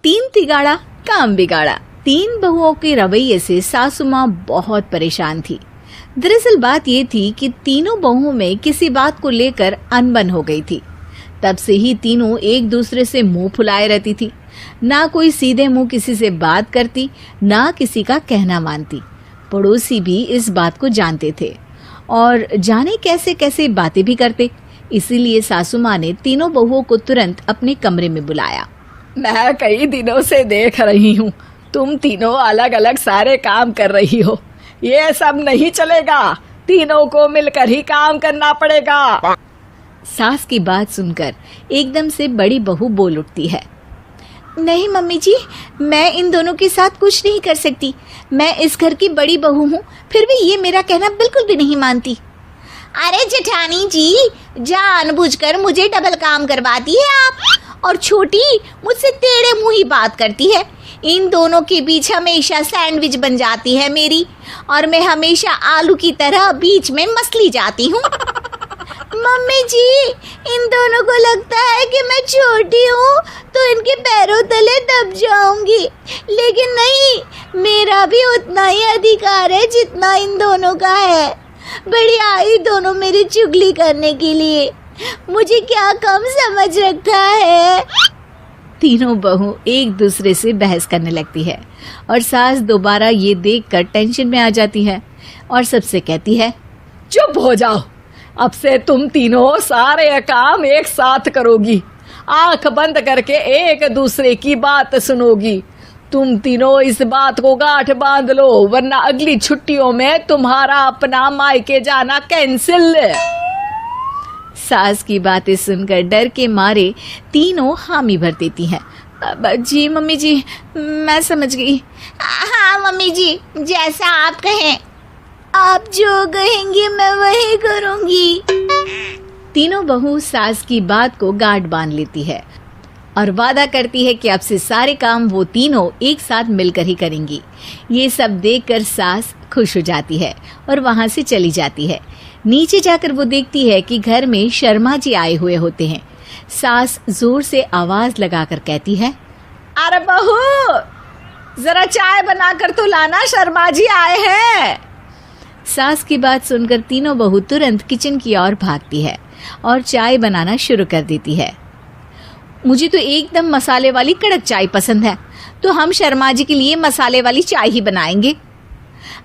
तीन तिगाड़ा काम बिगाड़ा। तीन बहुओं के रवैये से सासू माँ बहुत परेशान थी। दरअसल बात ये थी कि तीनों बहुओं में किसी बात को लेकर अनबन हो गई थी। तब से ही तीनों एक दूसरे से मुंह फुलाए रहती थी। ना कोई सीधे मुंह किसी से बात करती, ना किसी का कहना मानती। पड़ोसी भी इस बात को जानते थे और जाने कैसे कैसे बातें भी करते। इसीलिए सासू माँ ने तीनों बहुओं को तुरंत अपने कमरे में बुलाया। मैं कई दिनों से देख रही हूँ, तुम तीनों अलग अलग सारे काम कर रही हो। ये सब नहीं चलेगा, तीनों को मिलकर ही काम करना पड़ेगा। सास की बात सुनकर एकदम से बड़ी बहू बोल उठती है। नहीं मम्मी जी, मैं इन दोनों के साथ कुछ नहीं कर सकती। मैं इस घर की बड़ी बहू हूँ, फिर भी ये मेरा कहना बिल्कुल भी नहीं मानती। अरे जेठानी जी, जानबूझकर मुझे डबल काम करवाती है आप। और छोटी मुझसे टेढ़े मुंह ही बात करती है। इन दोनों के बीच हमेशा सैंडविच बन जाती है मेरी, और मैं हमेशा आलू की तरह बीच में मसली जाती हूँ। मम्मी जी, इन दोनों को लगता है कि मैं छोटी हूँ तो इनके पैरों तले दब जाऊंगी, लेकिन नहीं, मेरा भी उतना ही अधिकार है जितना इन दोनों का है। बढ़िया ही दोनों मेरी चुगली करने के लिए, मुझे क्या कम समझ रखा है। तीनों बहू एक दूसरे से बहस करने लगती है और सास दोबारा ये देखकर टेंशन में आ जाती है और सबसे कहती है, चुप हो जाओ, अब से तुम तीनों सारे काम एक साथ करोगी। आंख बंद करके एक दूसरे की बात सुनोगी। तुम तीनों इस बात को गांठ बांध लो, वरना अगली छुट्टियों में तुम्हारा अपना मायके जाना कैंसिल। सास की बातें सुनकर डर के मारे तीनों हामी भर देती हैं। जी मम्मी जी, मैं समझ गई। हाँ मम्मी जी, जैसा आप कहें। आप जो कहेंगी मैं वही करूंगी। तीनों बहू सास की बात को गांठ बांध लेती है और वादा करती है कि अब से सारे काम वो तीनों एक साथ मिलकर ही करेंगी। ये सब देखकर सास खुश हो जाती है और वहां से चली जाती है। नीचे जाकर वो देखती है कि घर में शर्मा जी आए हुए होते हैं। सास जोर से आवाज लगाकर कहती है, अरे बहू, जरा चाय बनाकर तो लाना, शर्मा जी आए हैं। सास की बात सुनकर तीनों बहू तुरंत किचन की ओर भागती है और चाय बनाना शुरू कर देती है। मुझे तो एकदम मसाले वाली कड़क चाय पसंद है, तो हम शर्मा जी के लिए मसाले वाली चाय ही बनाएंगे।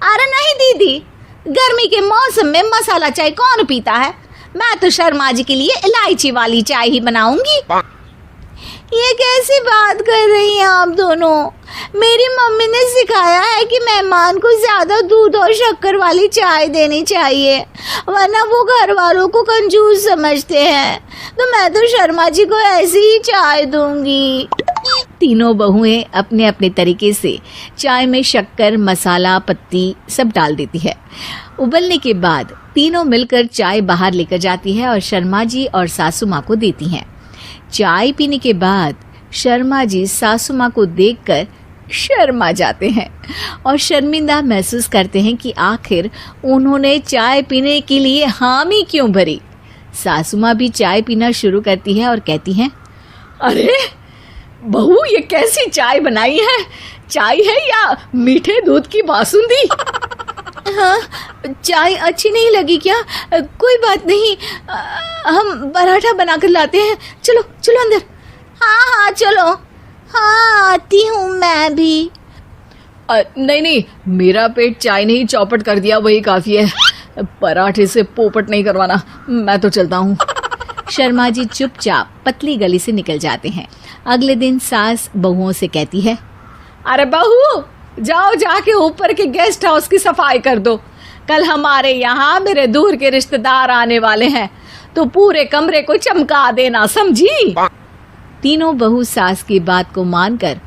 अरे नहीं दीदी, गर्मी के मौसम में मसाला चाय कौन पीता है? मैं तो शर्मा जी के लिए इलायची वाली चाय ही बनाऊंगी। ये कैसी बात कर रही हैं आप दोनों? मेरी मम्मी ने सिखाया है कि मेहमान को ज्यादा दूध और शक्कर वाली चाय देनी चाहिए, वरना वो घर वालों को कंजूस समझते हैं। तो मैं तो शर्मा जी को ऐसी ही चाय दूंगी। तीनों बहुएं अपने अपने तरीके से चाय में शक्कर, मसाला, पत्ती सब डाल देती है। उबलने के बाद तीनों मिलकर चाय बाहर लेकर जाती है और शर्मा जी और सासू माँ को देती हैं। चाय पीने के बाद शर्मा जी सासू माँ को देखकर शर्मा जाते हैं और शर्मिंदा महसूस करते हैं कि आखिर उन्होंने चाय पीने के लिए हामी क्यों भरी। सासू माँ भी चाय पीना शुरू करती है और कहती हैं, अरे बहू, ये कैसी चाय बनाई है? चाय है या मीठे दूध की बासुंदी? हाँ, चाय अच्छी नहीं लगी क्या? कोई बात नहीं, हम पराठा बनाकर लाते हैं। चलो चलो अंदर। हाँ हाँ चलो। हाँ आती हूँ मैं भी। नहीं, मेरा पेट चाय ने ही चौपट कर दिया, वही काफी है। पराठे से पोपट नहीं करवाना, मैं तो चलता हूँ। शर्मा जी चुपचाप पतली गली से निकल जाते हैं। अगले दिन सास बहुओं से कहती है, अरे बहू, जाओ जाके ऊपर के गेस्ट हाउस की सफाई कर दो। कल हमारे यहाँ मेरे दूर के रिश्तेदार आने वाले हैं, तो पूरे कमरे को चमका देना, समझी? तीनों बहू सास की बात को मानकर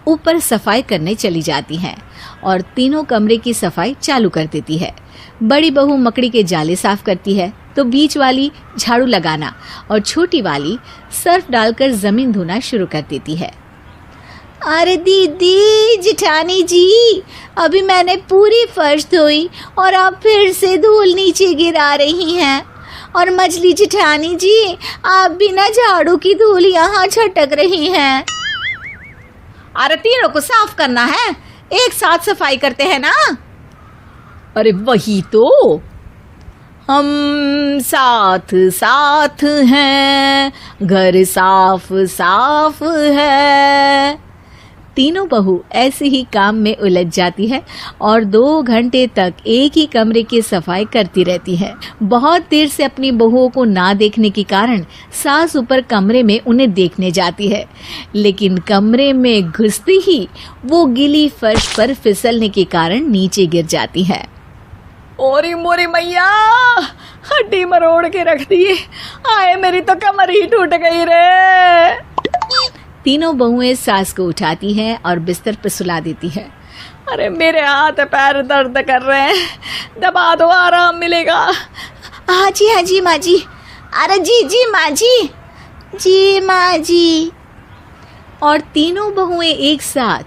ऊपर सफाई करने चली जाती हैं और तीनों कमरे की सफाई चालू कर देती है। बड़ी बहू मकड़ी के जाले साफ करती है, तो बीच वाली झाड़ू लगाना और छोटी वाली सर्फ डालकर जमीन धोना शुरू कर देती है। अरे दीदी, जेठानी जी, अभी मैंने पूरी फर्श धोई और आप फिर से धूल नीचे गिरा रही हैं। और मछली जेठानी जी, आप बिना झाड़ू की धूल यहाँ छटक रही हैं। अरे तीनों को साफ करना है, एक साथ सफाई करते हैं ना। अरे वही तो, हम साथ साथ हैं, घर साफ साफ है। तीनों बहू ऐसे ही काम में उलझ जाती है और 2 घंटे तक एक ही कमरे की सफाई करती रहती है। बहुत देर से अपनी बहुओं को ना देखने के कारण सास ऊपर कमरे में उन्हें देखने जाती है, लेकिन कमरे में घुसती ही वो गीली फर्श पर फिसलने के कारण नीचे गिर जाती है। ओरी मोरी मैया, हड्डी मरोड़ के रख दी। आए मेरी तो कमर ही टूट गई रे। तीनों बहुएं सास को उठाती हैं और बिस्तर पर सुला देती है। अरे मेरे हाथ पैर दर्द कर रहे हैं, दबा दो, आराम मिलेगा। हाँ जी माँ जी। अरे जी माँ जी। और तीनों बहुएं एक साथ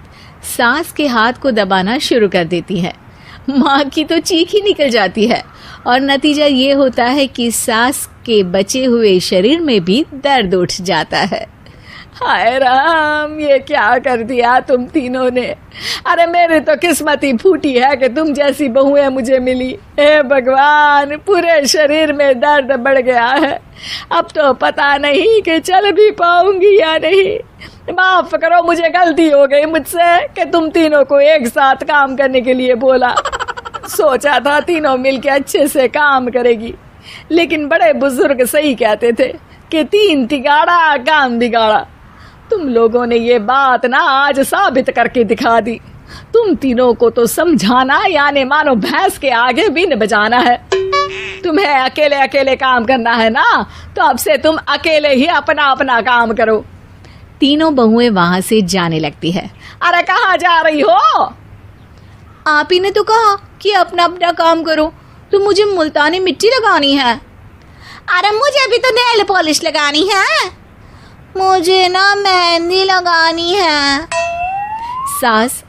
सास के हाथ को दबाना शुरू कर देती हैं। माँ की तो चीख ही निकल जाती है और नतीजा ये होता है कि सास के बचे हुए शरीर में भी दर्द उठ जाता है। हाय राम, ये क्या कर दिया तुम तीनों ने। अरे मेरी तो किस्मत ही फूटी है कि तुम जैसी बहुएं मुझे मिली। हे भगवान, पूरे शरीर में दर्द बढ़ गया है। अब तो पता नहीं कि चल भी पाऊंगी या नहीं। माफ करो, मुझे गलती हो गई मुझसे कि तुम तीनों को एक साथ काम करने के लिए बोला। सोचा था तीनों मिलके अच्छे से काम करेगी, लेकिन बड़े बुजुर्ग सही कहते थे कि 3 तिगाड़ा काम बिगाड़ा। तुम लोगों ने ये बात ना आज साबित करके दिखा दी। तुम तीनों को तो समझाना यानी मानो भैंस के आगे बीन बजाना है। तुम्हें अकेले अकेले काम करना है ना, तो अब से तुम अकेले ही अपना अपना काम करो। तीनों बहुएं वहां से जाने लगती है। अरे कहाँ जा रही हो? आप ही ने तो कहा कि अपना अपना काम करो, तो मुझे मुल्तानी मिट्टी लगानी है। अरे मुझे भी तो नेल पॉलिश लगानी है, मुझे ना मेहंदी लगानी है। सास